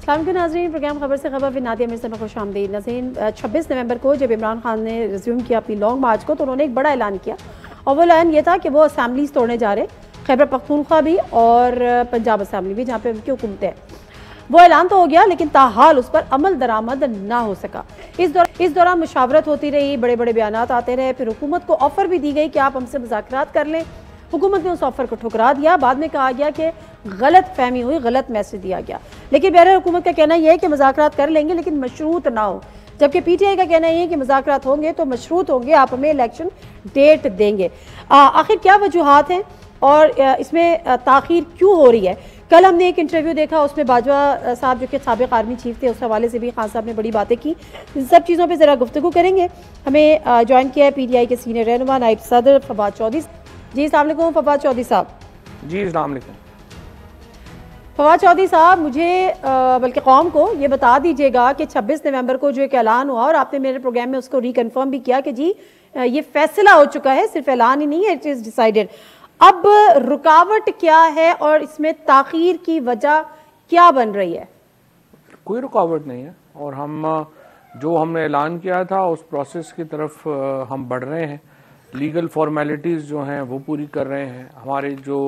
अस्सलाम वालेकुम नाज़रीन, प्रोग्राम खबर से खबर विद नादिया मिर्ज़ा में खुश आमदीद। नाज़रीन, 26 नवंबर को जब इमरान खान ने रिज्यूम किया अपनी लॉन्ग मार्च को, तो उन्होंने एक बड़ा ऐलान किया और वो ऐलान ये था कि वो असम्बलीज तोड़ने जा रहे, खैबर पख्तूनख्वा भी और पंजाब असम्बली भी, जहाँ पे उनकी हुकूमतें हैं। वो ऐलान तो हो गया, लेकिन ताहाल उस पर अमल दरामद ना हो सका। इस दौरान मुशावरत होती रही, बड़े बड़े बयानात आते रहे, फिर हुकूमत को ऑफर भी दी गई कि आप हमसे मुज़ाकरात कर लें। हुकूमत ने उस ऑफर को ठुकरा दिया। बाद में कहा गया कि गलत फहमी हुई, गलत मैसेज दिया गया। लेकिन बहरहाल हुकूमत का कहना यह है कि मुज़ाकरात कर लेंगे, लेकिन मशरूत ना हो। जबकि पीटीआई का कहना यह है कि मुज़ाकरात होंगे तो मशरूत होंगे, आप हमें इलेक्शन डेट देंगे। आखिर क्या वजूहात हैं और इसमें ताख़ीर क्यों हो रही है? कल हमने एक इंटरव्यू देखा, उसमें बाजवा साहब जो कि साबिक़ आर्मी चीफ थे, उस हवाले से भी खान साहब ने बड़ी बातें की। इन सब चीज़ों पर ज़रा गुफ्तगू करेंगे। हमें ज्वाइन किया है पीटीआई के सीनियर रहनुमा नायब सदर फवाद चौधरी। जी अस्सलाम वालेकुम फवाद चौधरी साहब। जी अस्सलाम वालेकुम फवाद चौधरी साहब, मुझे बल्कि कौम को ये बता दीजिएगा कि 26 नवंबर को जो एक ऐलान हुआ, और आपने मेरे प्रोग्राम में उसको रिकन्फर्म भी किया कि जी ये फैसला हो चुका है, सिर्फ ऐलान ही नहीं है, इट इज़ डिसाइडेड। अब रुकावट क्या है और इसमें ताख़ीर की वजह क्या बन रही है? कोई रुकावट नहीं है और हम जो हमने ऐलान किया था उस प्रोसेस की तरफ हम बढ़ रहे हैं। लीगल फॉर्मेलिटीज़ जो हैं वो पूरी कर रहे हैं। हमारे जो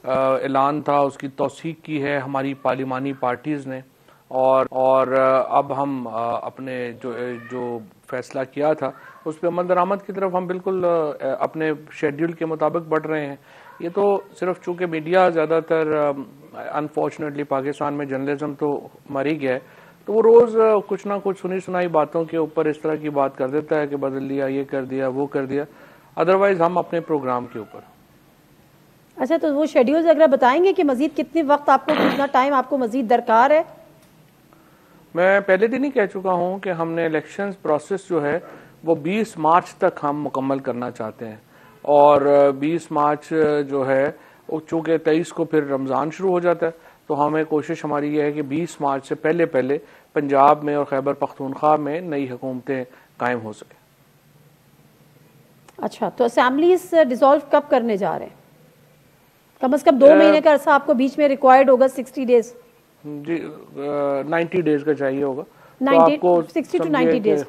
ऐलान था उसकी तौसीक की है हमारी पार्लिमानी पार्टीज़ ने, और अब हम अपने जो फैसला किया था उस पर अमल दरामद की तरफ हम बिल्कुल अपने शेड्यूल के मुताबिक बढ़ रहे हैं। ये तो सिर्फ चूँकि मीडिया ज़्यादातर अनफॉर्चुनेटली पाकिस्तान में जर्नलिज्म तो मर ही गया है, तो वो रोज़ कुछ ना कुछ सुनी सुनाई बातों के ऊपर इस तरह की बात कर देता है कि बदल दिया, ये कर दिया, वो कर दिया। अदरवाइज हम अपने प्रोग्राम के ऊपर। अच्छा, तो वो शेड्यूल्स अगर बताएंगे कि मजीद कितने वक्त आपको, कितना टाइम आपको मजीद दरकार है? मैं पहले दिन ही कह चुका हूं कि हमने इलेक्शन प्रोसेस जो है वो 20 मार्च तक हम मुकम्मल करना चाहते हैं, और 20 मार्च जो है चूँकि 23 को फिर रमज़ान शुरू हो जाता है, तो हमें कोशिश हमारी ये है कि 20 मार्च से पहले पहले पंजाब में और खैबर पख्तूनख्वा में नई हुकूमतें कायम हो सके। अच्छा, तो असेंबलीज डिसॉल्व कब करने जा रहे हैं? कम से कम 2 महीने का अरसा आपको बीच में रिक्वायर्ड होगा, 60 डेज। जी 90 डेज का चाहिए होगा, 90 तो 60 टू 90 डेज।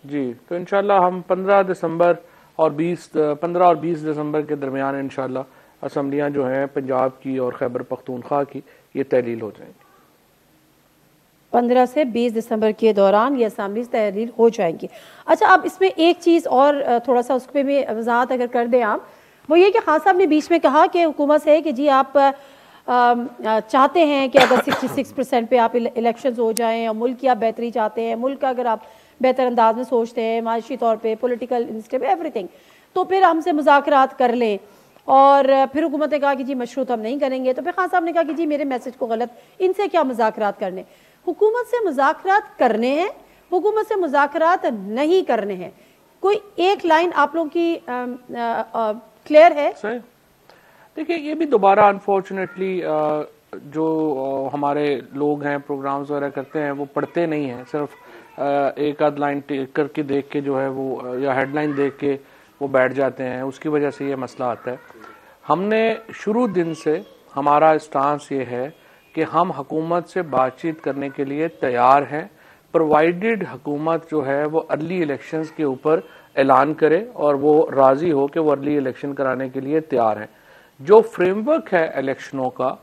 जी तो इंशाल्लाह हम 15 और 20 दिसंबर के दरमियान इंशाल्लाह असम्बलियाँ जो हैं पंजाब की और खैबर पख्तूनख्वा की ये तहलील हो जाएंगी। 15 से 20 दिसंबर के दौरान ये असेंबलीज तहरीर हो जाएंगी। अच्छा, अब इसमें एक चीज़ और थोड़ा सा उस पर भी वजाहत अगर कर दें आप, वो ये कि खान साहब ने बीच में कहा कि हुकूमत से कि जी आप चाहते हैं कि अगर 66% पे आप इलेक्शंस हो जाएं और मुल्क की आप बेहतरी चाहते हैं, मुल्क का अगर आप बेहतर अंदाज में सोचते हैं, माशी तौर पे पॉलिटिकल इंस्टेबिलिटी एवरीथिंग, तो फिर हमसे मुज़ाकरात कर लें। और फिर हुकूमत ने कहा कि जी मशरूत हम नहीं करेंगे। तो फिर खान साहब ने कहा कि जी मेरे मैसेज को गलत, इनसे क्या मुज़ाकरात करने, हुकूमत से मुज़ाकरात करने हैं, हुकूमत से मुज़ाकरात नहीं करने हैं। कोई एक लाइन आप लोगों की क्लियर है? देखिए, ये भी दोबारा अनफॉर्चुनेटली जो हमारे लोग हैं प्रोग्राम्स वगैरह करते हैं वो पढ़ते नहीं हैं, सिर्फ एक आध लाइन करके देख के जो है वो, या हेडलाइन देख के वो बैठ जाते हैं, उसकी वजह से ये मसला आता है। हमने शुरू दिन से हमारा स्टांस ये है कि हम हुकूमत से बातचीत करने के लिए तैयार हैं, प्रोवाइडेड हुकूमत जो है वो अर्ली इलेक्शंस के ऊपर ऐलान करे और वो राज़ी हो कि वो अर्ली इलेक्शन कराने के लिए तैयार है। जो फ्रेमवर्क है इलेक्शनों का,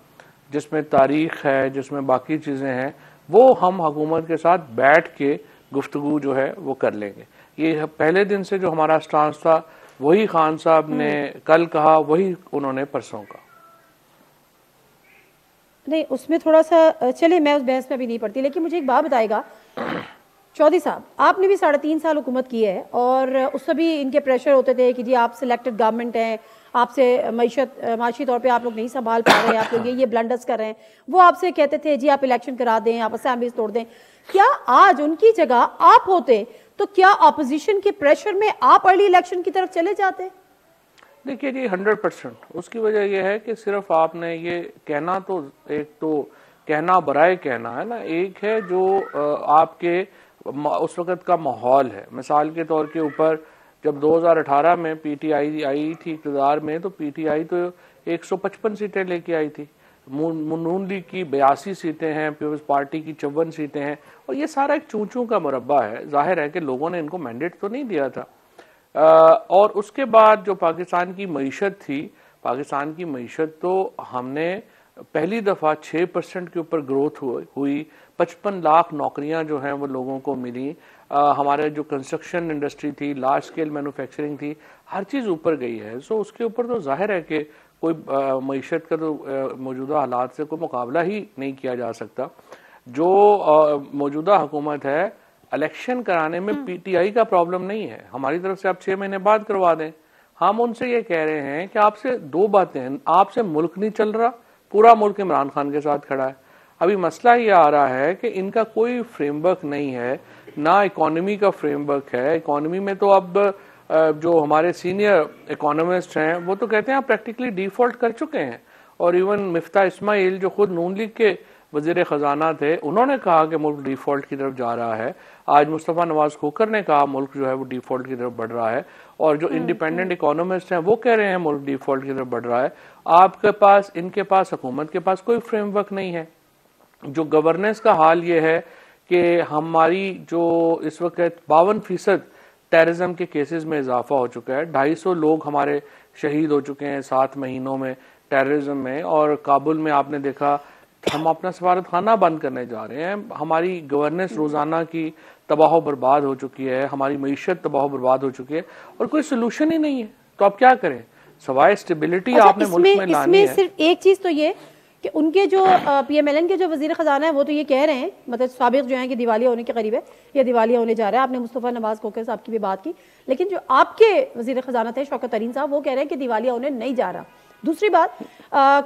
जिसमें तारीख है, जिसमें बाकी चीज़ें हैं, वो हम हुकूमत के साथ बैठ के गुफ्तगू जो है वो कर लेंगे। ये पहले दिन से जो हमारा स्टांस था वही खान साहब ने कल कहा, वही उन्होंने परसों कहा। नहीं, उसमें थोड़ा सा चलिए, मैं उस बहस में भी नहीं पड़ती, लेकिन मुझे एक बात बताएगा चौधरी साहब, आपने भी 3.5 साल हुकूमत की है और उससे भी इनके प्रेशर होते थे कि जी आप सिलेक्टेड गवर्नमेंट हैं, आपसे माशी तौर पे आप लोग नहीं संभाल पा रहे हैं, आप लोग ये ब्लंडर्स कर रहे हैं। वो आपसे कहते थे जी आप इलेक्शन करा दें, आप असेंबलीज तोड़ दें। क्या आज उनकी जगह आप होते तो क्या अपोजिशन के प्रेशर में आप अर्ली इलेक्शन की तरफ चले जाते? देखिए जी, 100%। उसकी वजह यह है कि सिर्फ आपने ये कहना, तो एक तो कहना बराए कहना है ना, एक है जो आपके उस वक़्त का माहौल है। मिसाल के तौर के ऊपर जब 2018 में पीटीआई आई थी इक़्तिदार में, तो पीटीआई तो 155 सीटें लेके आई थी, नून लीग की 82 सीटें हैं, पीपल्स पार्टी की 54 सीटें हैं, और ये सारा एक चूं-चूं का मुरब्बा है। जाहिर है कि लोगों ने इनको मैंडेट तो नहीं दिया था। और उसके बाद जो पाकिस्तान की मईशत थी, पाकिस्तान की मईशत तो हमने पहली दफ़ा 6% के ऊपर ग्रोथ हुई, 55 लाख नौकरियां जो हैं वो लोगों को मिली। हमारे जो कंस्ट्रक्शन इंडस्ट्री थी, लार्ज स्केल मैन्युफैक्चरिंग थी, हर चीज़ ऊपर गई है। सो उसके ऊपर तो जाहिर है कि कोई मईशत का तो मौजूदा हालात से कोई मुकाबला ही नहीं किया जा सकता। जो मौजूदा हुकूमत है, इलेक्शन कराने में पीटीआई का प्रॉब्लम नहीं है। हमारी तरफ से आप 6 महीने बाद करवा दें। हम उनसे ये कह रहे हैं कि आपसे दो बातें हैं, आपसे मुल्क नहीं चल रहा, पूरा मुल्क इमरान खान के साथ खड़ा है। अभी मसला ये आ रहा है कि इनका कोई फ्रेमवर्क नहीं है, ना इकोनॉमी का फ्रेमवर्क है। इकोनॉमी में तो अब जो हमारे सीनियर इकोनॉमिस्ट हैं वो तो कहते हैं आप प्रैक्टिकली डिफॉल्ट कर चुके हैं। और इवन मिफ्ता इस्माइल जो खुद नून लीग के वजीर खजाना थे, उन्होंने कहा कि मुल्क डिफॉल्ट की तरफ जा रहा है। आज मुस्तफ़ा नवाज खोकर ने कहा मुल्क जो है वो डिफॉल्ट की तरफ बढ़ रहा है, और जो इंडिपेंडेंट इकोनॉमिस्ट हैं वो कह रहे हैं मुल्क डिफॉल्ट की तरफ बढ़ रहा है। आपके पास, इनके पास, हुकूमत के पास कोई फ्रेमवर्क नहीं है। जो गवर्नेंस का हाल ये है कि हमारी जो इस वक्त 52% टेररिज्म के केसेस में इजाफा हो चुका है। 250 लोग हमारे शहीद हो चुके हैं 7 महीनों में टेररिज्म में। और काबुल में आपने देखा, हम अपना सफारत खाना बंद करने जा रहे हैं। हमारी गवर्नेंस रोजाना की तबाह बर्बाद हो चुकी है, हमारी मईशत तबाह बर्बाद हो चुकी है, और कोई सोल्यूशन ही नहीं है। तो आप क्या करें, सवाए स्टेबिलिटी आपने मुल्क में लानी है। सिर्फ एक चीज तो ये कि उनके जो पीएमएलएन के जो वजीर खजाना है वो तो ये कह रहे हैं, मतलब साबिक जो है कि दिवालिया होने के करीब है या दिवालिया होने जा रहा है। आपने मुस्तफ़ा नवाज खोकर साहब की भी बात की, लेकिन जो आपके वजीर खजाना थे शौकत तरीन साहब, वो कह रहे हैं कि दिवालिया होने नहीं जा रहा। दूसरी बात,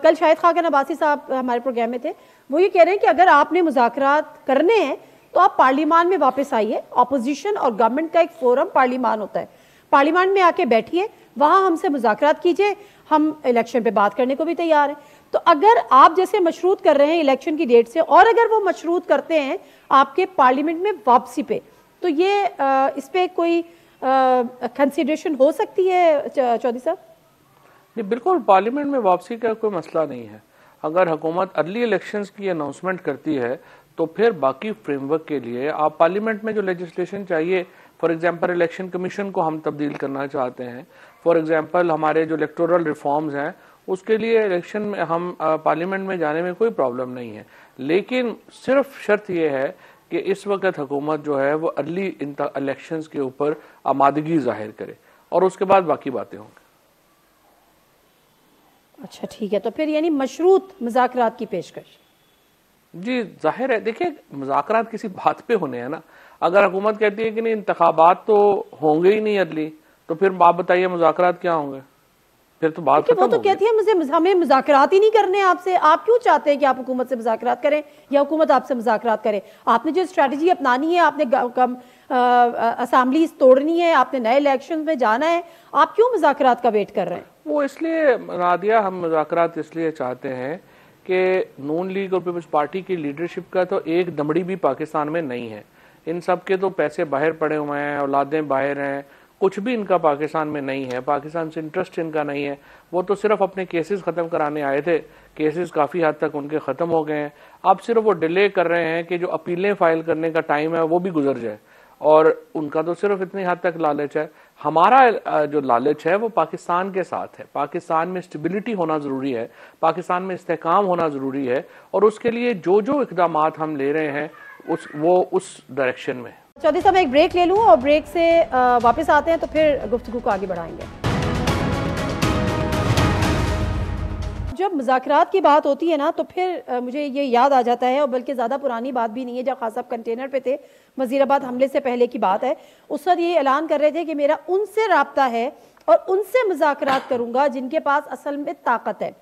कल शाहिद खान अब्बासी साहब हमारे प्रोग्राम में थे, वो ये कह रहे हैं कि अगर आपने मुज़ाकरात करने हैं तो आप पार्लियामान में वापस आइए। अपोजिशन और गवर्नमेंट का एक फोरम पार्लियामान होता है, पार्लियामान में आके बैठिए, वहां हमसे मुज़ाकरात कीजिए, हम इलेक्शन पे बात करने को भी तैयार हैं। तो अगर आप जैसे मशरूत कर रहे हैं इलेक्शन की डेट से, और अगर वो मशरूत करते हैं आपके पार्लियामेंट में वापसी पे, तो ये इस पे कोई कंसिडरेशन हो सकती है चौधरी साहब? नहीं, बिल्कुल पार्लियामेंट में वापसी का कोई मसला नहीं है। अगर हुकूमत अर्ली इलेक्शंस की अनाउंसमेंट करती है तो फिर बाकी फ्रेमवर्क के लिए आप पार्लियामेंट में जो लेजिस्लेशन चाहिए, फॉर एग्जांपल इलेक्शन कमीशन को हम तब्दील करना चाहते हैं, फॉर एग्जांपल हमारे जो इलेक्टोरल रिफॉर्म्स हैं, उसके लिए इलेक्शन में हम पार्लियामेंट में जाने में कोई प्रॉब्लम नहीं है। लेकिन सिर्फ शर्त यह है कि इस वक्त हुकूमत जो है वो अर्ली इलेक्शंस के ऊपर आमादगी जाहिर करे, और उसके बाद बाकी बातें होंगी। अच्छा ठीक है, तो फिर यानी मशरूत मुज़ाकरात की पेशकश? जी जाहिर है, देखिए मुज़ाकरात किसी बात पे होने हैं ना। अगर हुकूमत कहती है कि नहीं इंतखाबात तो होंगे ही नहीं अर्ली, तो फिर आप बताइए मुज़ाकरात क्या होंगे? फिर तो बात खत्म। वो तो कहती है हमें मुज़ाकरात ही नहीं करने आपसे। आप क्यों चाहते हैं कि आप हुकूमत से मुज़ाकरात करें या हुकूमत आपसे मुज़ाकरात करे? आपने जो स्ट्रैटेजी अपनानी है, आपने असेंबली तोड़नी है, आपने नए इलेक्शन में जाना है, आप क्यों मुज़ाकरात का वेट कर रहे हैं? वो इसलिए नादिया, हम मुज़ाकरात इसलिए चाहते हैं कि नून लीग और पीपल्स पार्टी की लीडरशिप का तो एक दमड़ी भी पाकिस्तान में नहीं है। इन सब के तो पैसे बाहर पड़े हुए हैं, औलादें बाहर हैं, कुछ भी इनका पाकिस्तान में नहीं है, पाकिस्तान से इंटरेस्ट इनका नहीं है। वो तो सिर्फ अपने केसेस ख़त्म कराने आए थे, केसेस काफ़ी हद तक उनके ख़त्म हो गए हैं। अब सिर्फ वो डिले कर रहे हैं कि जो अपीलें फाइल करने का टाइम है वो भी गुजर जाए, और उनका तो सिर्फ इतनी हद तक लालच है। हमारा जो लालच है वो पाकिस्तान के साथ है। पाकिस्तान में स्टेबिलिटी होना ज़रूरी है, पाकिस्तान में इस्तेहकाम होना ज़रूरी है, और उसके लिए जो जो इक़दामात हम ले रहे हैं उस डायरेक्शन में। चौधरी साहब, मैं एक ब्रेक ले लूँ और ब्रेक से वापस आते हैं तो फिर गुफ्तगू को आगे बढ़ाएंगे। जब मुज़ाकरात की बात होती है ना, तो फिर मुझे ये याद आ जाता है, और बल्कि ज़्यादा पुरानी बात भी नहीं है, जब खान साहब कंटेनर पे थे, वज़ीराबाद हमले से पहले की बात है। उस वक्त ये ऐलान कर रहे थे कि मेरा उनसे राब्ता है और उनसे मुज़ाकरात करूँगा जिनके पास असल में ताकत है।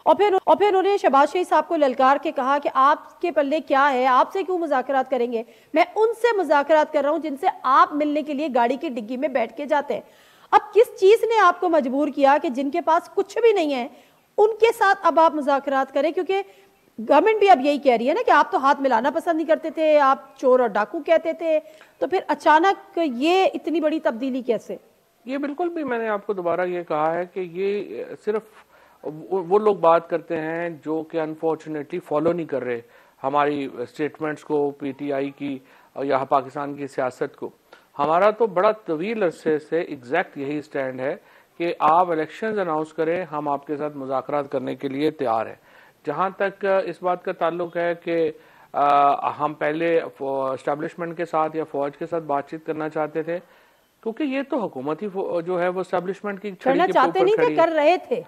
और फिर उन्होंने शहबाज शरीफ साहब को ललकार के कहा कि आपके पल्ले क्या है, आपसे क्यों मुज़ाकरात करेंगे, मैं उनसे मुज़ाकरात कर रहा हूँ जिनसे आप मिलने के लिए गाड़ी की डिग्गी में बैठ के जाते हैं। अब किस चीज़ ने आपको मजबूर किया कि जिनके पास कुछ भी नहीं है उनके साथ अब आप मुज़ाकरात करें? क्योंकि गवर्नमेंट भी अब यही कह रही है ना कि आप तो हाथ मिलाना पसंद नहीं करते थे, आप चोर और डाकू कहते थे, तो फिर अचानक ये इतनी बड़ी तब्दीली कैसे? ये बिल्कुल भी, मैंने आपको दोबारा ये कहा है कि ये सिर्फ वो लोग बात करते हैं जो कि अनफॉर्चुनेटली फॉलो नहीं कर रहे हमारी स्टेटमेंट्स को, पीटीआई की या पाकिस्तान की सियासत को। हमारा तो बड़ा तवील अरसे से एग्जैक्ट यही स्टैंड है कि आप इलेक्शंस अनाउंस करें, हम आपके साथ मुज़ाकरात करने के लिए तैयार हैं। जहां तक इस बात का ताल्लुक है कि हम पहले एस्टेब्लिशमेंट के साथ या फौज के साथ बातचीत करना चाहते थे, क्योंकि ये तो हुकूमत ही जो है वो एस्टेब्लिशमेंट की छड़ी के चाहते ऊपर नहीं खड़ी थे,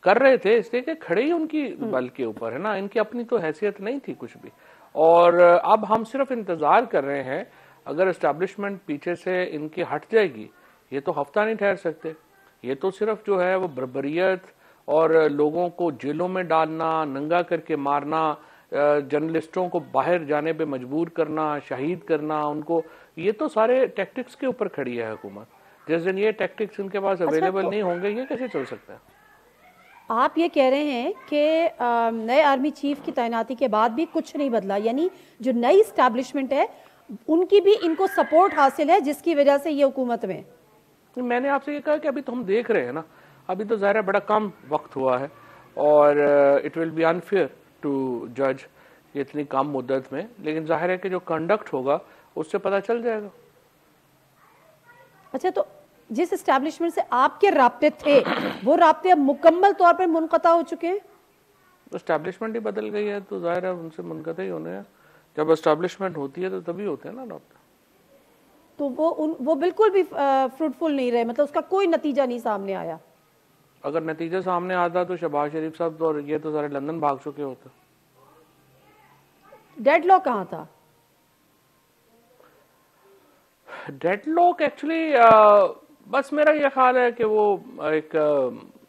कर रहे थे, इसलिए कि खड़े ही उनकी बल के ऊपर है ना, इनकी अपनी तो हैसियत नहीं थी कुछ भी। और अब हम सिर्फ इंतजार कर रहे हैं, अगर एस्टेब्लिशमेंट पीछे से इनकी हट जाएगी, ये तो हफ्ता नहीं ठहर सकते। ये तो सिर्फ जो है वो बर्बरियत और लोगों को जेलों में डालना, नंगा करके मारना, जर्नलिस्टों को बाहर जाने पे मजबूर करना, शहीद करना उनको, ये तो सारे टैक्टिक्स के ऊपर खड़ी है हुकूमत। जिस दिन ये टैक्टिक्स इनके पास अवेलेबल नहीं होंगे, ये कैसे चल सकता है? आप ये कह रहे हैं कि नए आर्मी चीफ की तैनाती के बाद भी कुछ नहीं बदला, यानी जो नई एस्टैब्लिशमेंट है उनकी भी इनको सपोर्ट हासिल है, जिसकी वजह से ये हुकूमत में। मैंने आपसे ये कहा कि अभी तो हम देख रहे हैं ना, अभी तो ज़ाहिर बड़ा कम वक्त हुआ है और it will be unfair to जज इतनी कम मुद्दत में, लेकिन जाहिर है कि जो कंडक्ट होगा उससे पता चल जाएगा। अच्छा, तो जिस एस्टैब्लिशमेंट से आपके राब्ते थे वो राब्ते अब मुकम्मल तौर पर मुनक़ता हो चुके हैं? एस्टैब्लिशमेंट ही बदल गई है तो जाहिर है उनसे मुनक़ता ही होने हैं। जब एस्टैब्लिशमेंट होती है तो तभी होते हैं ना राब्ते। तो वो बिल्कुल भी फ्रूटफुल नहीं रहे, मतलब उसका कोई नतीजा नहीं सामने आया। अगर नतीजा सामने आता तो शहबाज शरीफ साहब तो और ये तो सारे लंदन भाग चुके होते। डेडलॉक कहाँ था? डेडलॉक एक्चुअली बस मेरा ये ख्याल है कि वो एक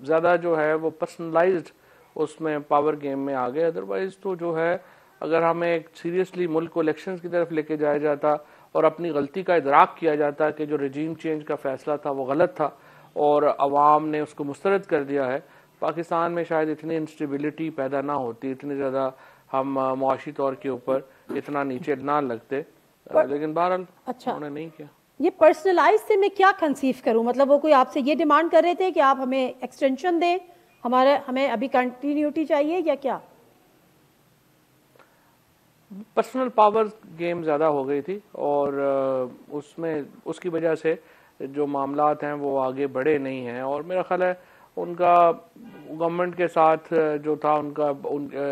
ज़्यादा जो है वो पर्सनलाइज्ड उसमें पावर गेम में आ गए। अदरवाइज तो जो है, अगर हमें एक सीरियसली मुल्क को इलेक्शंस की तरफ लेके जाया जाता और अपनी गलती का इदराक किया जाता कि जो रजीम चेंज का फैसला था वो गलत था और अवाम ने उसको मुस्तरद कर दिया है, पाकिस्तान में शायद इतनी इंस्टेबिलिटी पैदा ना होती, इतनी ज़्यादा हम मुआशी तौर के ऊपर इतना नीचे ना लगते। लेकिन बहरहाल अच्छा, उन्होंने नहीं किया। ये पर्सनलाइज से मैं क्या कंसीव करूं? मतलब वो कोई आपसे ये डिमांड कर रहे थे कि आप हमें एक्सटेंशन दें, हमें अभी कंटिन्यूटी चाहिए या क्या? पर्सनल पावर गेम ज़्यादा हो गई थी और उसमें उसकी वजह से जो मामलात हैं वो आगे बढ़े नहीं हैं। और मेरा ख्याल है उनका गवर्नमेंट के साथ जो था उनका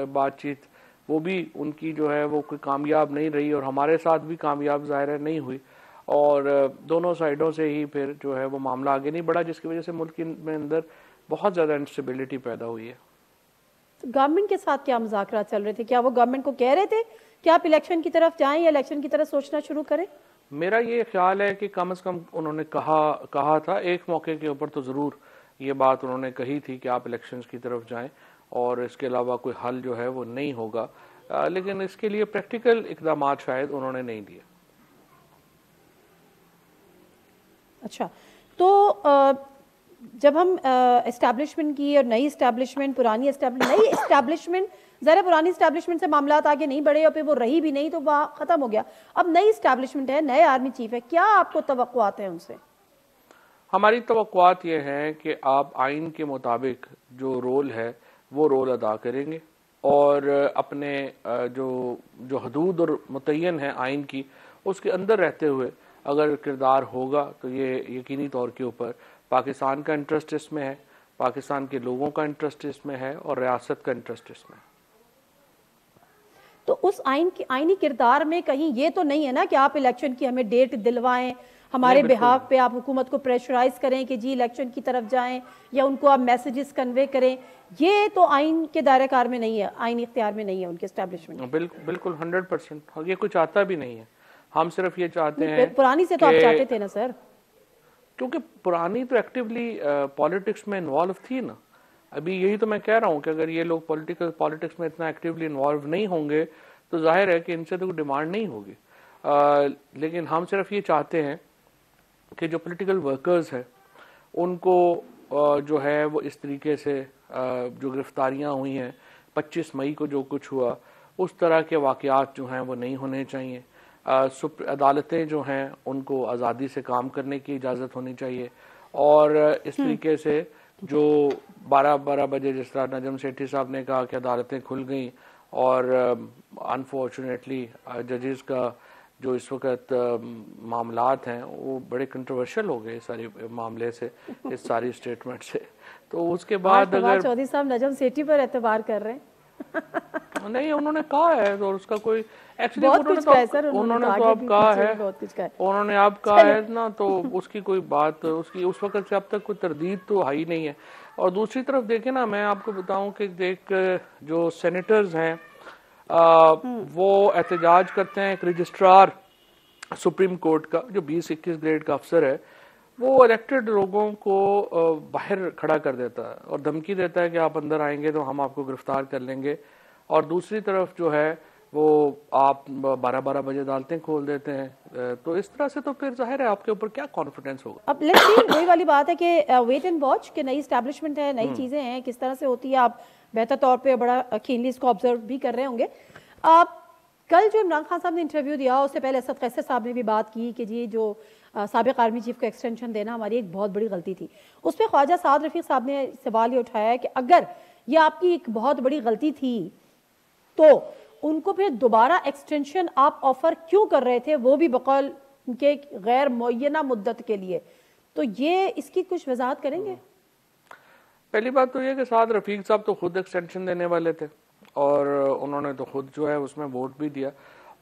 बातचीत, वो भी उनकी जो है वो कोई कामयाब नहीं रही और हमारे साथ भी कामयाब ज़ाहिर है नहीं हुई। और दोनों साइडों से ही फिर जो है वो मामला आगे नहीं बढ़ा, जिसकी वजह से मुल्क में अंदर बहुत ज़्यादा इंस्टेबिलिटी पैदा हुई है। तो गवर्नमेंट के साथ क्या मुज़ाकरात चल रहे थे? क्या वो गवर्नमेंट को कह रहे थे कि आप इलेक्शन की तरफ जाएं या इलेक्शन की तरफ सोचना शुरू करें? मेरा ये ख्याल है कि कम से कम उन्होंने कहा था, एक मौके के ऊपर तो ज़रूर ये बात उन्होंने कही थी कि आप इलेक्शंस की तरफ जाएं और इसके अलावा कोई हल जो है वो नहीं होगा। लेकिन इसके लिए प्रैक्टिकल इक़दाम शायद उन्होंने नहीं दिए। अच्छा, तो जब हम एस्टैब्लिशमेंट की और नई एस्टैब्लिशमेंट, पुरानी एस्टैब्लिशमेंट ज़रा पुरानी एस्टैब्लिशमेंट से मामलात आगे नहीं बढ़े और फिर वो रही भी नहीं तो वह ख़त्म हो गया। अब नई एस्टैब्लिशमेंट है, नए आर्मी चीफ है, क्या आपको तवक्कुआत है उनसे? हमारी तवक्कुआत ये है कि आप आइन के मुताबिक जो रोल है वो रोल अदा करेंगे और अपने जो हदूद और मुतय्यन है आइन की, उसके अंदर रहते हुए अगर किरदार होगा तो ये यकीनी तौर के ऊपर पाकिस्तान का इंटरेस्ट इसमें है, पाकिस्तान के लोगों का इंटरेस्ट इसमें है और रियासत का इंटरेस्ट इसमें है। तो उस आईनी किरदार में कहीं ये तो नहीं है ना कि आप इलेक्शन की हमें डेट दिलवाएं, हमारे बिहाफ पे आप हुकूमत को प्रेशराइज करें कि जी इलेक्शन की तरफ जाएं, या उनको आप मैसेजेस कन्वे करें? ये तो आइन के दायरे कार में नहीं है, आईनी इख्तियार में नहीं है उनके एस्टैब्लिशमेंट। बिल्कुल 100% ये कुछ चाहता भी नहीं है। हम सिर्फ ये चाहते हैं, पुरानी से तो आप चाहते थे ना सर, क्योंकि पुरानी तो एक्टिवली पॉलिटिक्स में इन्वॉल्व थी ना। अभी यही तो मैं कह रहा हूँ कि अगर ये लोग पॉलिटिक्स में इतना एक्टिवली इन्वॉल्व नहीं होंगे तो जाहिर है कि इनसे तो कोई डिमांड नहीं होगी। लेकिन हम सिर्फ ये चाहते हैं कि जो पॉलिटिकल वर्कर्स हैं उनको जो है वो इस तरीके से जो गिरफ्तारियां हुई हैं 25 मई को जो कुछ हुआ, उस तरह के वाक़यात जो हैं वो नहीं होने चाहिए। अदालतें जो हैं उनको आज़ादी से काम करने की इजाज़त होनी चाहिए और इस तरीके से जो 12 बजे जिस तरह नजम सेठी साहब ने कहा कि अदालतें खुल गई और अनफॉर्चुनेटली जजेस का जो इस वक्त मामलात हैं वो बड़े कंट्रोवर्शियल हो गए सारे मामले से, इस सारी स्टेटमेंट से। तो उसके बाद अगर चौधरी साहब नजम सेठी पर एतबार कर रहे हैं नहीं, उन्होंने कहा है और उसका कोई एक्चुअली उन्होंने तो अब कहा है, उन्होंने अब कहा है ना, तो उसकी कोई बात उसकी उस वक्त से अब तक कोई तरदीद तो है ही नहीं है। और दूसरी तरफ देखें ना, मैं आपको बताऊं कि देख जो सेनेटर्स हैं वो एहतजाज करते हैं। एक रजिस्ट्रार सुप्रीम कोर्ट का जो 20-21 ग्रेड का अफसर है, वो इलेक्टेड लोगों को बाहर खड़ा कर देता है और धमकी देता है कि आप अंदर आएंगे तो हम आपको गिरफ्तार कर लेंगे। और दूसरी तरफ जो है वो आप 12-12 बजे अदालतें खोल देते हैं। तो इस तरह से तो फिर जाहिर है आपके ऊपर क्या कॉन्फिडेंस होगा। अब लेट्स सी, वही वाली बात है कि वेट एंड वॉच कि नई एस्टैब्लिशमेंट है, नई चीजें हैं, किस तरह से होती है, आप बेहतर तौर पे बड़ा कीनली इसको ऑब्जर्व भी कर रहे होंगे। आप कल जो इमरान खान साहब ने इंटरव्यू दिया, उससे पहले असद कैसर साहब ने भी बात की कि जी जो साबिक आर्मी चीफ को एक्सटेंशन देना हमारी एक बहुत बड़ी गलती थी। उस पर ख्वाजा साद रफीक साहब ने सवाल ये उठाया है कि अगर ये आपकी एक बहुत बड़ी गलती थी तो उनको फिर दोबारा एक्सटेंशन आप ऑफर क्यों कर रहे थे, वो भी बकौल उनके गैर मुअय्यना मुद्दत के लिए। तो ये इसकी कुछ वजाहत करेंगे? पहली बात तो ये कि साद रफीक साहब तो खुद एक्सटेंशन देने वाले थे और उन्होंने तो खुद जो है उसमें वोट भी दिया।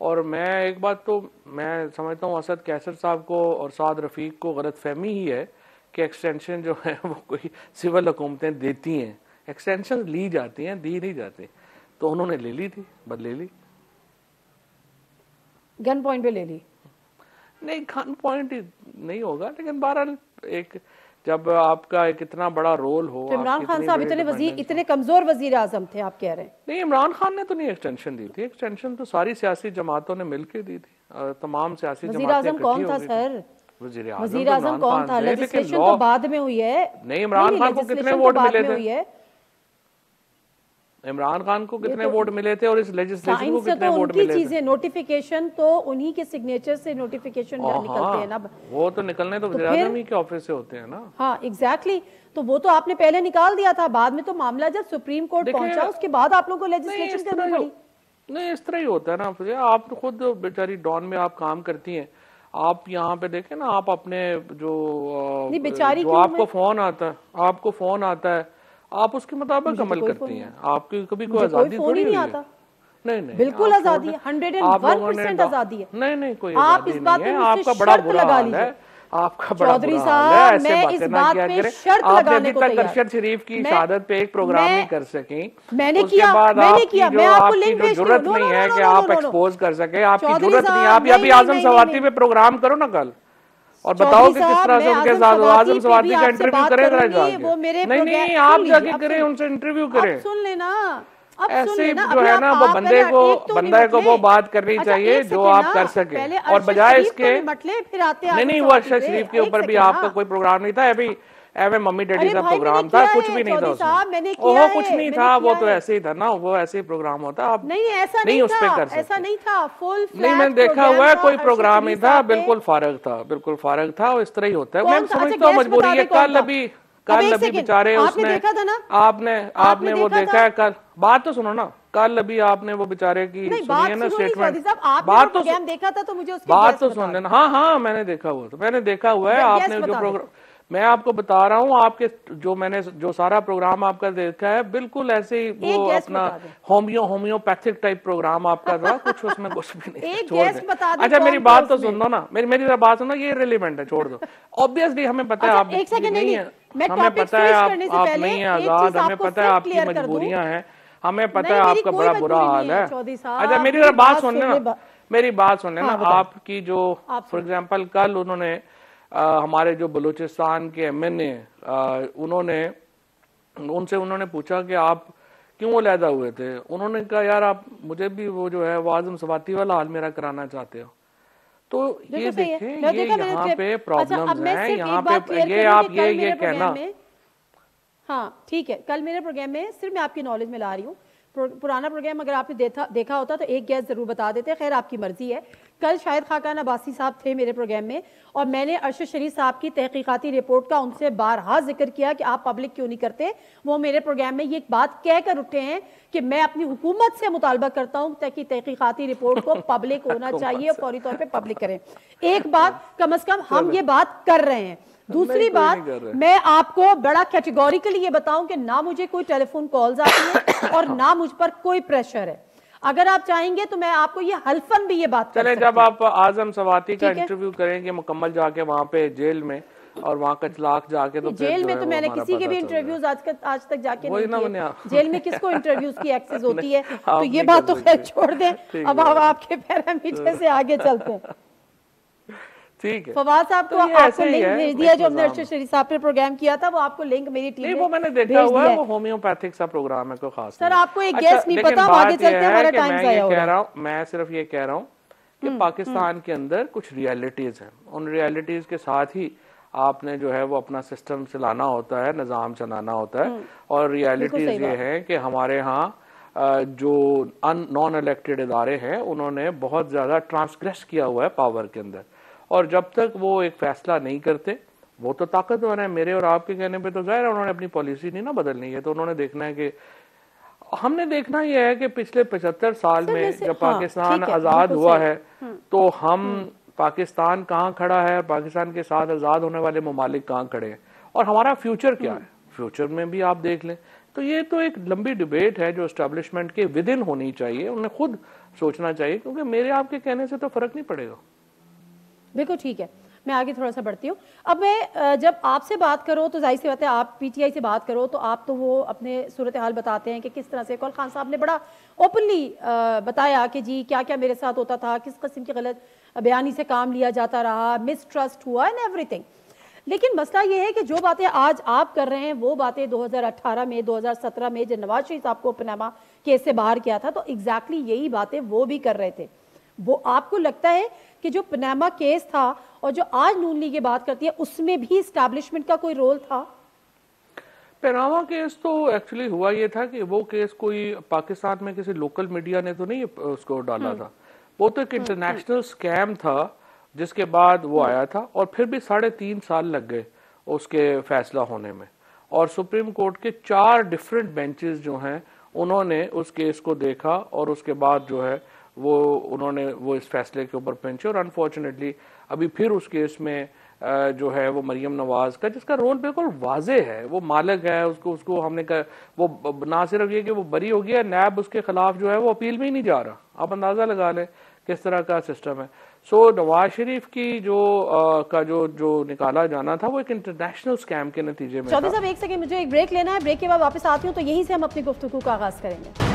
और मैं एक बात तो मैं समझता हूँ असद कैसर साहब को और साद रफीक को गलतफहमी ही है कि एक्सटेंशन जो है वो कोई सिविल हुकूमतें देती हैं, एक्सटेंशन ली जाती हैं, दी नहीं जाती। तो उन्होंने ले ली थी, बस ले ली, गन पॉइंट पे ले ली। नहीं, गन पॉइंट नहीं होगा, लेकिन बहरहाल एक जब आपका एक इतना बड़ा रोल हो। तो इमरान खान साहब इतने कमजोर वजीर आजम थे, आप कह रहे हैं? नहीं, इमरान खान ने तो नहीं एक्सटेंशन दी थी, एक्सटेंशन तो सारी सियासी जमातों ने मिलकर दी थी, तमाम सियासी जमातें। वजीर आजम कौन था सर? वजीर आजम कौन था? लेजिस्लेशन तो बाद में हुई है। नहीं, इमरान खान को कितने वोट मिले थे? इमरान खान को कितने वोट मिले थे और इस लेजिस्लेशन को कितने वोट मिले थे? चीजें नोटिफिकेशन तो उन्हीं के सिग्नेचर से नोटिफिकेशन निकलते हैं ना। वो तो निकलने तो वज़ीर आज़म ही के ऑफिस से होते हैं ना। हाँ एग्जैक्टली, तो वो तो आपने पहले निकाल दिया था, बाद में तो मामला जब सुप्रीम कोर्ट पहुंचा उसके बाद आप लोगों को लेजिस्लेशन करनी पड़ी। नहीं, इस तरह ही होता है ना। आप तो खुद बेचारी डॉन में आप काम करती हैं, आप यहाँ पे देखें ना, आप अपने जो आपको फोन आता है आप उसके मुताबिक अमल करती हैं। आपकी कभी कोई आजादी थोड़ी नहीं आता। नहीं, बिल्कुल आजादी है, 101% आजादी है। नहीं, कोई आजादी नहीं है। आपका बड़ा बुरा हाल है, आपका बड़ा बुरा हाल है। ऐसे बातें ना किया करें। आपने अभी तक अरशद शरीफ की शहादत पे एक प्रोग्राम नहीं कर सकी, उसके बाद आपकी जो जरूरत नहीं है कि आप एक्सपोज कर सके, आपकी जरूरत नहीं है। आप अभी आजम सवाती पे प्रोग्राम करो ना कल, और बताओ कि किस तरह से उनके साथ आजम सवाती का इंटरव्यू करें जरा जाके। नहीं, आप जाके करें, उनसे इंटरव्यू करें। सुन लेना, ऐसे जो है ना वो बंदे को वो बात करनी चाहिए जो आप कर सके, और बजाय इसके नहीं वो अरशद शरीफ के ऊपर भी आपका कोई प्रोग्राम नहीं था। अभी एवं मम्मी डैडी का प्रोग्राम था, कुछ भी नहीं था उसमें। ओहो, कुछ नहीं था, वो तो ऐसे ही था ना, वो ऐसे ही प्रोग्राम होता। आप नहीं उस पर कर सकते। ऐसा नहीं था, फुल नहीं, मैंने देखा हुआ है, कोई प्रोग्राम नहीं था, बिल्कुल फारग था, और इस तरह ही होता है। मैं समझता हूँ मजबूरी है। कल अभी बेचारे उसने आपने वो देखा है। कल बात तो सुनो ना, कल अभी आपने वो बेचारे की सुनी है ना स्टेटमेंट। बात तो सुन लेना। हाँ, मैंने देखा हुआ, तो मैंने देखा हुआ है। आपने जो प्रोग्राम, मैं आपको बता रहा हूँ, आपके जो सारा प्रोग्राम आपका देखा है, बिल्कुल ऐसे ही वो अपना होम्योपैथिक टाइप प्रोग्राम आपका था। कुछ उसमें कुछ भी नहीं, छोड़ दो। अच्छा, मेरी बात तो सुन दो ना, मेरी बात सुनो, ये रिलेवेंट है, छोड़ दो। ऑब्वियसली हमें पता है आप नहीं है, हमें पता है आप नहीं है आजाद, हमें पता है आपकी मजबूरियां हैं, हमें पता है आपका बड़ा बुरा हाल है। अच्छा, मेरी बात सुन लेना, आपकी जो फॉर एग्जाम्पल कल उन्होंने हमारे जो बलूचिस्तान के MNA उन्होंने पूछा कि आप क्यों अलहदा हुए थे। उन्होंने कहा यार आप मुझे भी वो जो है वो आजम सवाती वाला हाल मेरा कराना चाहते हो। तो ये देखें, ये यहाँ पे प्रॉब्लम्स हैं, यहाँ पे ये आप ये कहना। हाँ ठीक है, कल मेरे प्रोग्राम में सिर्फ मैं आपकी नॉलेज में ला रही हूँ, पुराना प्रोग्राम अगर आपने देखा होता तो एक गैस जरूर बता देते, खैर आपकी मर्जी है। कल शायद खाकान अब्बासी साहब थे मेरे प्रोग्राम में और मैंने अरशद शरीफ साहब की तहकीकाती रिपोर्ट का उनसे बारहा जिक्र किया कि आप पब्लिक क्यों नहीं करते। वो मेरे प्रोग्राम में ये बात कहकर उठे हैं कि मैं अपनी हुकूमत से मुतालबा करता हूं ताकि तहकीकाती रिपोर्ट को पब्लिक होना चाहिए, फौरी तौर पर पब्लिक करें। एक बात कम से कम हम ये बात कर रहे हैं। दूसरी बात, मैं आपको बड़ा कैटेगोरिकली ये बताऊं कि ना मुझे कोई टेलीफोन कॉल्स आती है और ना मुझ पर कोई प्रेशर है। अगर आप चाहेंगे तो मैं आपको ये हल्फन भी ये बात चले, जब आप आजम सवाती का इंटरव्यू करेंगे मुकम्मल जाके वहाँ पे जेल में और वहाँ कचलाक जाके, तो जेल में तो मैंने किसी के भी इंटरव्यूज आज तक जाके नहीं किए। जेल में किसको इंटरव्यूज की एक्सेस होती है, तो ये बात तो खैर छोड़ दें। अब आपके पैरामीटर से आगे चलते हैं। ठीक है, फवाद साहब को आपको लिंक भेज दिया जो हमने अरशद शरीफ साहब पे प्रोग्राम किया था, वो आपको लिंक मेरी टीम ने वो मैंने देखा हुआ है, वो होम्योपैथिक सा प्रोग्राम है, कोई खास सर आपको एक गैस नहीं पता, आगे चलते हैं, हमारा टाइम जाया हो रहा है। मैं सिर्फ ये कह रहा हूँ कि पाकिस्तान के अंदर कुछ रियलिटीज हैं, उन रियलिटीज के साथ ही आपने जो है वो अपना सिस्टम चलाना होता है, निज़ाम चलाना होता है। और रियलिटीज ये है कि हमारे यहाँ जो नॉन इलेक्टेड इदारे हैं उन्होंने बहुत ज्यादा ट्रांसग्रेस किया हुआ है पावर के अंदर, और जब तक वो एक फैसला नहीं करते, वो तो ताकतवर है, मेरे और आपके कहने पे तो जाहिर है उन्होंने अपनी पॉलिसी नहीं ना बदलनी है, तो उन्होंने देखना है कि हमने देखना यह है कि पिछले 75 साल में जब पाकिस्तान आजाद हुआ है तो हम पाकिस्तान कहाँ खड़ा है और पाकिस्तान के साथ आजाद होने वाले ममालिक कहाँ खड़े हैं और हमारा फ्यूचर क्या है, फ्यूचर में भी आप देख लें। तो ये तो एक लंबी डिबेट है जो एस्टेब्लिशमेंट के विद इन होनी चाहिए, उन्हें खुद सोचना चाहिए, क्योंकि मेरे आपके कहने से तो फर्क नहीं पड़ेगा। बिल्कुल ठीक है, मैं आगे थोड़ा सा बढ़ती हूँ। अब मैं जब आपसे बात करो तो जाहिर सी बात है, आप पीटीआई से बात करो तो आप तो वो अपने सूरत हाल बताते हैं कि किस तरह से कौल खान साहब ने बड़ा ओपनली बताया कि जी क्या क्या मेरे साथ होता था, किस किस्म की गलत बयानी से काम लिया जाता रहा, मिसट्रस्ट हुआ एंड एवरीथिंग। लेकिन मसला ये है कि जो बातें आज आप कर रहे हैं वो बातें 2018 में 2017 में जब नवाज शरीफ साहब को पनामा केस से बाहर किया था तो एग्जैक्टली यही बातें वो भी कर रहे थे। वो आपको लगता है कि जो पनामा केस था और जो आज नून लीग बात करती है उसमें भी एस्टैब्लिशमेंट का कोई रोल था? पनामा केस तो एक्चुअली हुआ ये था कि वो केस कोई पाकिस्तान में किसी लोकल मीडिया ने तो नहीं उसको डाला था, वो तो एक इंटरनेशनल स्कैम था जिसके बाद वो आया था, और फिर भी 3.5 साल लग गए उसके फैसला होने में, और सुप्रीम कोर्ट के 4 डिफरेंट बेंचेस जो हैं उन्होंने उस केस को देखा और उसके बाद जो है वो उन्होंने वो इस फैसले के ऊपर पहुंचे। और अनफॉर्चुनेटली अभी फिर उस केस में जो है वो मरियम नवाज का, जिसका रोल बिल्कुल वाजे है, वो मालिक है, उसको हमने कहा वो ना सिर्फ ये कि वो बरी हो गया, नैब उसके खिलाफ जो है वो अपील में ही नहीं जा रहा। आप अंदाजा लगा लें किस तरह का सिस्टम है। सो नवाज शरीफ की जो निकाला जाना था वो एक इंटरनेशनल स्कैम के नतीजे में। चौधरी साहब एक सेकंड, मुझे एक ब्रेक लेना है, ब्रेक के बाद वापस आती हूँ, तो यहीं से हम अपनी गुफ्तगू का आगाज करेंगे।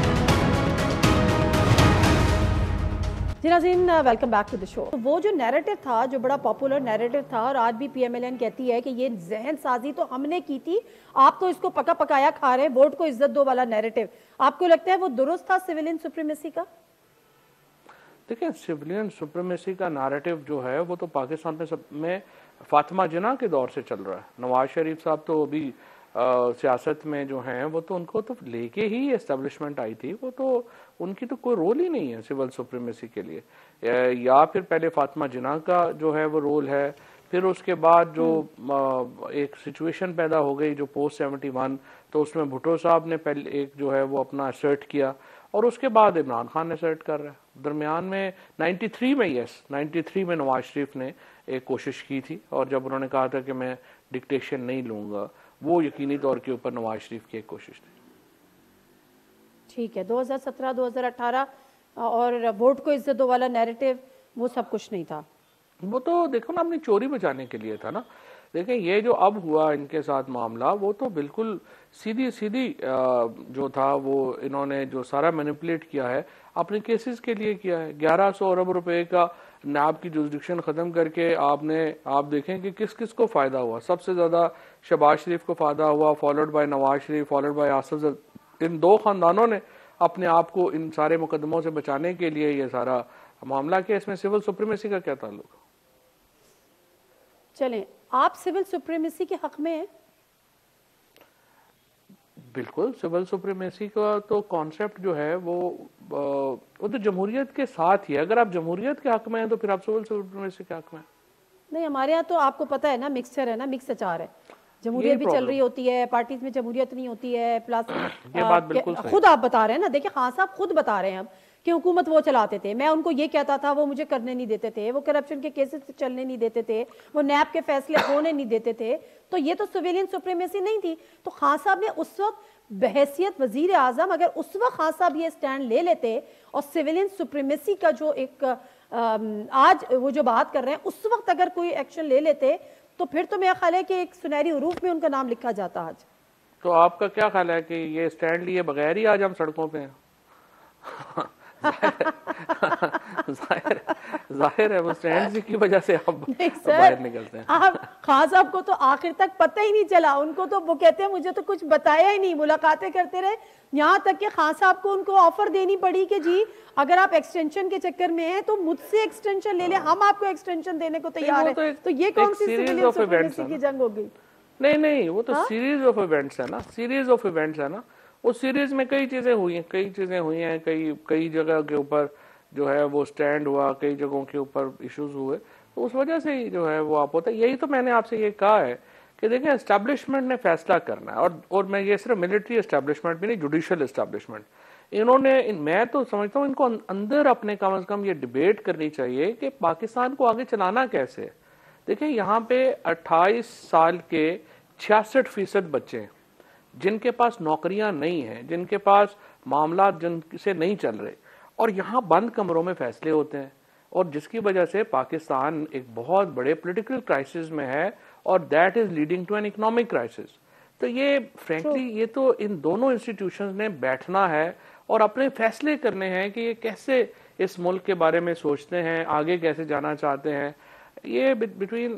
जी नाज़रीन, welcome back to the show. तो वो जो नैरेटिव था, जो बड़ा पॉपुलर नैरेटिव था, और आज भी पीएमएलएन कहती है कि ये जहन साजी तो हमने की थी, आप तो इसको पका पकाया खा रहे हैं, वोट को इज्जत दो वाला नैरेटिव, आपको लगता है वो दुरुस्त था सिविलियन सुप्रीमेसी का? देखिए, सिविलियन सुप्रीमेसी का नैरेटिव जो है वो तो पाकिस्तान में फातिमा जिन्ना के दौर से चल रहा है। नवाज शरीफ साहब तो अभी सियासत में जो हैं वो तो उनको तो लेके ही एस्टेब्लिशमेंट आई थी, वो तो उनकी तो कोई रोल ही नहीं है सिविल सुप्रीमेसी के लिए। या फिर पहले फातिमा जिन्ना का जो है वो रोल है, फिर उसके बाद जो एक सिचुएशन पैदा हो गई जो पोस्ट 71, तो उसमें भुट्टो साहब ने पहले एक जो है वो अपना असर्ट किया, और उसके बाद इमरान खान ने असर्ट कर रहा है। दरमियान में 93 में नवाज शरीफ ने एक कोशिश की थी, और जब उन्होंने कहा था कि मैं डिक्टेशन नहीं लूंगा, वो यकीनी तौर के ऊपर नवाज शरीफ की एक कोशिश थी। ठीक है, 2017 2018 और वोट को इज्जत दो वाला नैरेटिव वो सब कुछ नहीं था, वो तो देखो ना अपनी चोरी बचाने के लिए था ना। देखें, ये जो अब हुआ इनके साथ मामला, वो तो बिल्कुल सीधी जो था वो इन्होंने जो सारा मैनिपुलेट किया है अपने केसेस के लिए किया है। 1100 अरब रुपए का नैब की जुरिडिक्शन खत्म करके आप देखें कि किस किस को फायदा हुआ। सबसे ज्यादा शहबाज शरीफ को फायदा हुआ, followed by Nawaz Sharif, followed by Asif. इन 2 खानदानों ने अपने आप को इन सारे मुकदमों से बचाने के लिए ये सारा मामला किया। इसमें सिविल सुप्रीमेसी का क्या ताल्लुक? चलें, आप सिविल सुप्रीमेसी के हक में हैं? बिल्कुल, सिविल सुप्रीमेसी का तो कॉन्सेप्ट जो है वो तो जमहूरियत के साथ ही है। अगर आप जमहूरियत के हक में हैं तो फिर आप सिविल सुप्रीमेसी के हक में हैं। नहीं, हमारे यहाँ तो आपको पता है ना, मिक्सचर है ना, मिक्स अचार है। जमहूरियत भी चल रही होती है, पार्टीज में जमहूरियत नहीं होती है, प्लस ये बात बिल्कुल सही। खुद आप बता रहे हैं ना, देखिए खान साहब खुद बता रहे हैं अब कि हुकूमत वो चलाते थे, मैं उनको ये कहता था, वो मुझे करने नहीं देते थे, वो करप्शन के केसेस चलने नहीं देते थे, वो नैब के फैसले होने नहीं देते थे, तो ये तो सिविलियन सुप्रीमेसी नहीं थी। तो खान साहब ने उस वक्त बहैसियत वजीर आजम, अगर उस वक्त खान साहब ये स्टैंड ले लेते और सिविलियन सुप्रीमेसी का जो एक आज वो जो बात कर रहे हैं उस वक्त अगर कोई एक्शन ले लेते तो फिर तो मेरा ख्याल है कि एक सुनहरी उरूफ में उनका नाम लिखा जाता आज। तो आपका क्या ख्याल है कि ये स्टैंड लिए बगैर ही आज हम सड़कों पे हैं? जाहिर है वो स्टैंड की वजह से आप बाहर निकलते हैं। आप खान साहब को तो आखिर तक पता ही नहीं चला, उनको तो वो कहते हैं मुझे तो कुछ बताया ही नहीं, मुलाकातें करते रहे, यहाँ तक कि खान साहब को उनको ऑफर देनी पड़ी कि जी अगर आप एक्सटेंशन के चक्कर में हैं तो मुझसे एक्सटेंशन ले ले, हम आपको एक्सटेंशन देने को तैयार है। तो ये कौन सी सिविलियन सुप्रीमेसी की जंग हो गई? नहीं, वो तो सीरीज ऑफ इवेंट्स है ना, सीरीज ऑफ इवेंट्स है ना। उस सीरीज में कई चीजें हुई हैं, कई जगह के ऊपर जो है वो स्टैंड हुआ, कई जगहों के ऊपर इश्यूज हुए, तो उस वजह से ही जो है वो आप होता है। यही तो मैंने आपसे ये कहा है कि देखें एस्टेब्लिशमेंट ने फैसला करना है, और मैं ये सिर्फ मिलिट्री एस्टेब्लिशमेंट भी नहीं, जुडिशियल एस्टेब्लिशमेंट, मैं तो समझता हूँ इनको अंदर अपने कम से कम ये डिबेट करनी चाहिए कि पाकिस्तान को आगे चलाना कैसे है। देखिए यहाँ पे 28 साल के 66% बच्चे हैं जिनके पास नौकरियां नहीं हैं, जिनके पास मामला जिनसे नहीं चल रहे, और यहाँ बंद कमरों में फैसले होते हैं, और जिसकी वजह से पाकिस्तान एक बहुत बड़े पॉलिटिकल क्राइसिस में है, और that is leading to an economic crisis. तो ये फ्रैंकली ये तो इन दोनों इंस्टीट्यूशंस ने बैठना है और अपने फैसले करने हैं कि ये कैसे इस मुल्क के बारे में सोचते हैं, आगे कैसे जाना चाहते हैं। ये बिटवीन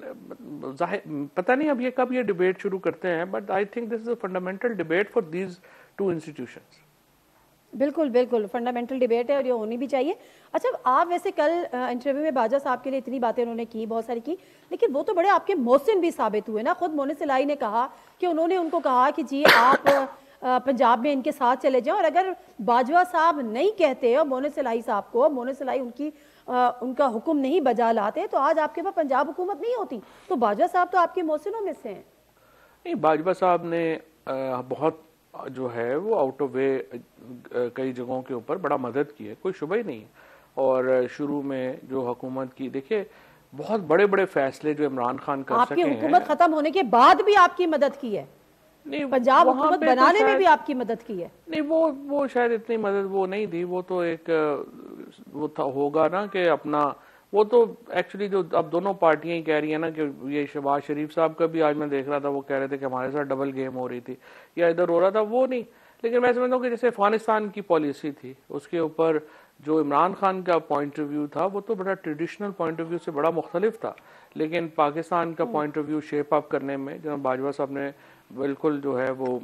पता नहीं अब ये कब ये डिबेट शुरू करते हैं, but I think this is a fundamental debate for these two institutions. बिल्कुल फंडामेंटल डिबेट है और ये होनी भी चाहिए। अच्छा, आप वैसे कल इंटरव्यू में बाजा साहब के लिए इतनी बातें उन्होंने की, बहुत सारी की, लेकिन वो तो बड़े आपके मोहसिन भी साबित हुए ना। खुद मोनिस इलाही ने कहा कि उन्होंने उनको कहा कि जी आप पंजाब में इनके साथ चले जाओ, और अगर बाजवा साहब नहीं कहते और मोनिस इलाही साहब को, मोनिस इलाही उनका हुक्म नहीं बजा लाते तो आज आपके पास पंजाब हुकूमत नहीं होती। तो बाजवा साहब तो आपके मोहसिनों में से हैं। नहीं, बाजवा साहब ने बहुत जो है वो आउट ऑफ वे कई जगहों के ऊपर बड़ा मदद की है, कोई शुबा ही नहीं। और शुरू में जो हुकूमत की, देखिए बहुत बड़े बड़े फैसले जो इमरान खान कर सके हैं, आपकी हुकूमत खत्म होने के बाद भी आपकी मदद की है, नहीं पंजाब हुकूमत बनाने में भी आपकी मदद की है। नहीं, वो शायद इतनी मदद वो नहीं दी, वो तो एक वो था होगा ना कि अपना, वो तो एक्चुअली जो अब दोनों पार्टियां ही कह रही है ना कि ये शहबाज शरीफ साहब का भी आज मैं देख रहा था, वो कह रहे थे कि हमारे साथ डबल गेम हो रही थी या इधर हो रहा था, वो नहीं। लेकिन मैं समझता हूँ कि जैसे अफगानिस्तान की पॉलिसी थी, उसके ऊपर जो इमरान खान का पॉइंट ऑफ व्यू था वो तो बड़ा ट्रेडिशनल पॉइंट ऑफ व्यू से बड़ा मुख्तलिफ था, लेकिन पाकिस्तान का point of view shape up करने में जनाब बाजवा साहब ने बिल्कुल जो है वो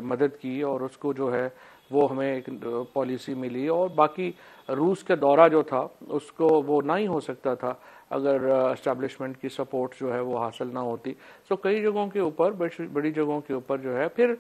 मदद की, और उसको जो है वो हमें एक पॉलिसी मिली। और बाकी रूस का दौरा जो था उसको वो ना ही हो सकता था अगर एस्टेब्लिशमेंट की सपोर्ट जो है वो हासिल ना होती। सो कई जगहों के ऊपर, बड़ी जगहों के ऊपर जो है फिर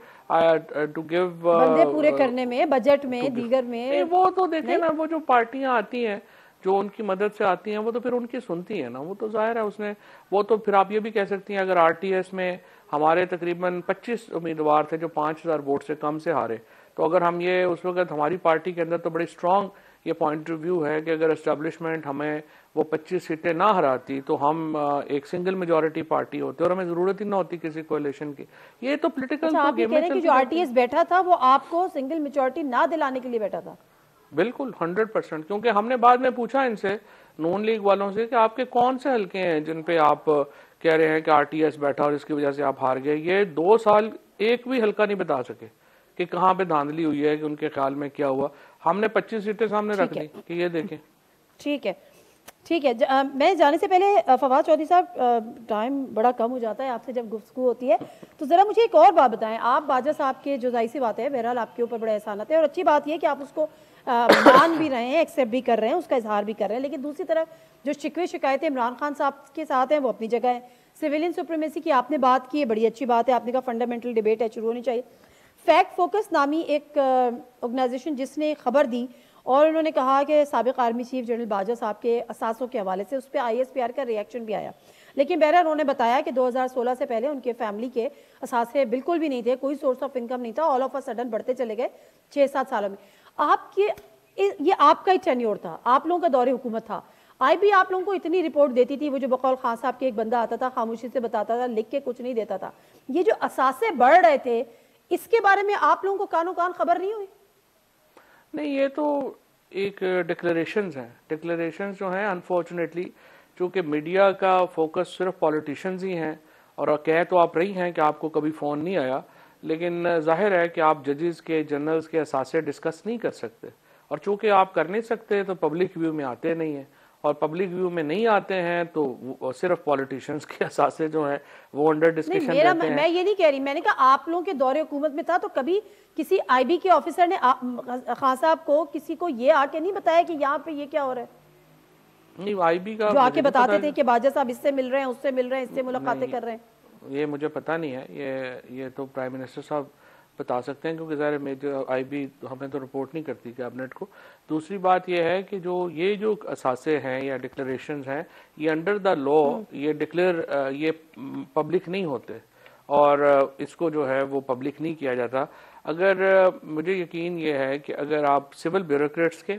टू गिव बंदे पूरे करने में, बजट में, दीगर में, वो तो देखे ना, वो जो पार्टियां आती हैं जो उनकी मदद से आती हैं वो तो फिर उनकी सुनती है ना, वो तो जाहिर है उसने, वो तो फिर आप ये भी कह सकती हैं अगर आरटीएस में हमारे तकरीबन 25 उम्मीदवार थे जो 5000 वोट से कम से हारे, तो अगर हम ये उस वक्त हमारी पार्टी के अंदर तो बड़ी स्ट्रांग ये पॉइंट ऑफ व्यू है कि अगर एस्टेब्लिशमेंट हमें वो 25 सीटें ना हराती तो हम एक सिंगल मेजॉरिटी पार्टी होते और हमें जरूरत ही ना होती किसी कोalition की। ये तो पॉलिटिकल अच्छा, आप ये कह रहे हैं कि जो आरटीएस बैठा था वो आपको सिंगल मेजॉरिटी ना दिलाने के लिए बैठा था? बिल्कुल 100%, क्योंकि हमने बाद में पूछा इनसे, नून लीग वालों से, कि आपके कौन से हलके हैं जिन पे आप कह रहे हैं कि आरटीएस बैठा और इसकी वजह से आप हार गए। ये 2 साल एक भी हलका नहीं बता सके कि कहाँ पे धांधली हुई है, कि उनके ख्याल में क्या हुआ। हमने 25 सीटें सामने रख दी कि ये देखें। ठीक है। मैं जाने से पहले फवाद चौधरी साहब, टाइम बड़ा कम हो जाता है आपसे जब गुफ्तगू होती है, तो जरा मुझे एक और बात बताएं। आप बाजा साहब के जो जाहिर सी बात है, बहरहाल आपके ऊपर बड़ा एहसानात है और अच्छी बात यह कि आप उसको मान भी रहे हैं, एक्सेप्ट भी कर रहे हैं, उसका इजहार भी कर रहे हैं, लेकिन दूसरी तरफ जो शिकवे शिकायतें इमरान खान साहब के साथ हैं वो अपनी जगह है। सिविलियन सुप्रीमेसी की आपने बात की है, बड़ी अच्छी बात है, आपने कहा फंडामेंटल डिबेट है, शुरू होनी चाहिए। फैक्ट फोकस नामी एक ऑर्गेनाइजेशन जिसने खबर दी और उन्होंने कहा कि साबिक आर्मी चीफ जनरल बाजवा साहब के असासों के हवाले से उस पर ISPR का रिएक्शन भी आया, लेकिन बहरहाल उन्होंने बताया कि 2016 से पहले उनके फैमिली के असासे बिल्कुल भी नहीं थे, कोई सोर्स ऑफ इनकम नहीं था, ऑल ऑफ अ सडन बढ़ते चले गए 6-7 सालों में। आपके ये आपका ही टेन्योर था, आप लोगों का दौरे हुकूमत था, IB आप लोगों को इतनी रिपोर्ट देती थी, वो जो बकौल खान साहब के एक बंदा आता था खामोशी से बताता था, लिख के कुछ नहीं देता था। ये जो असासे बढ़ रहे थे इसके बारे में आप लोगों को कानो कान खबर नहीं हुई? नहीं, ये तो एक डिक्लेरेशंस हैं। डिक्लेरेशंस जो हैं अनफॉर्चुनेटली, चूंकि मीडिया का फोकस सिर्फ पॉलिटिशियंस ही हैं और कह तो आप रही हैं कि आपको कभी फ़ोन नहीं आया, लेकिन जाहिर है कि आप जजेस के, जनरल्स के असासे डिस्कस नहीं कर सकते, और चूंकि आप कर नहीं सकते तो पब्लिक व्यू में आते नहीं हैं, और पब्लिक व्यू में नहीं आते हैं तो सिर्फ पॉलिटिशियंस के असासे जो है वो अंडर डिस्कशन रहते हैं। मैं ये नहीं कह रही, मैंने कहा आप लोगों के दौरे हुकूमत में था तो कभी किसी IB के ऑफिसर ने खान साहब को, किसी को ये आके नहीं बताया कि यहाँ पे ये क्या हो रहा है? नहीं, IB का जो आके बताते थे कि बाजा साहब इससे मिल रहे हैं, उससे मिल रहे हैं, इससे मुलाकातें कर रहे हैं, ये मुझे पता नहीं है। ये तो प्राइम मिनिस्टर साहब बता सकते हैं, क्योंकि ज़ाहिर मेजर IB हमें तो रिपोर्ट नहीं करती कैबिनेट को। दूसरी बात ये है कि जो असासे हैं या डिक्लेरेशंस हैं, ये अंडर द लॉ ये पब्लिक नहीं होते, और इसको जो है वो पब्लिक नहीं किया जाता। अगर मुझे यकीन ये है कि अगर आप सिविल ब्यूरोक्रेट्स के,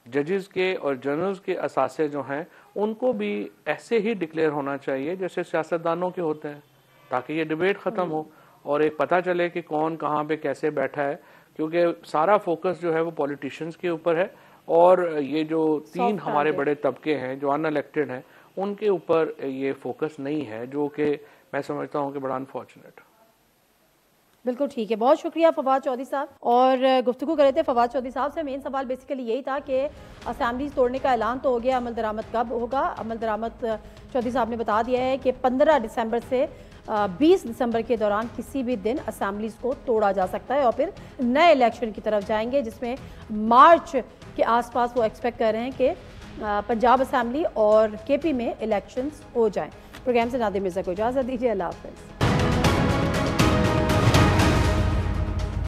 जजेस के और जनरल्स के असासे जो हैं उनको भी ऐसे ही डिक्लेयर होना चाहिए जैसे सियासतदानों के होते हैं, ताकि ये डिबेट ख़त्म हो और एक पता चले कि कौन कहाँ पे कैसे बैठा है, क्योंकि सारा फोकस जो है वो पॉलिटिशियंस के ऊपर है, और ये जो 3 हमारे बड़े तबके हैं जो अनइलेक्टेड हैं उनके ऊपर ये फोकस नहीं है, जो कि मैं समझता हूँ कि बड़ा अनफॉर्चुनेट। बिल्कुल ठीक है, बहुत शुक्रिया फवाद चौधरी साहब। और गुफ्तगू कर रहे थे फवाद चौधरी साहब से। मेन सवाल बेसिकली यही था कि असेंबलीज तोड़ने का ऐलान तो हो गया, अमल दरामद कब होगा? अमल दरामद चौधरी साहब ने बता दिया है कि 15 दिसंबर से 20 दिसंबर के दौरान किसी भी दिन असेंबलीज को तोड़ा जा सकता है और फिर नए इलेक्शन की तरफ जाएंगे, जिसमें मार्च के आसपास वो एक्सपेक्ट कर रहे हैं कि पंजाब असेंबली और KP में इलेक्शंस हो जाएं। प्रोग्राम से नादिर मिर्जा को इजाज़त दीजिए, अल्लाह हाफ़िज़।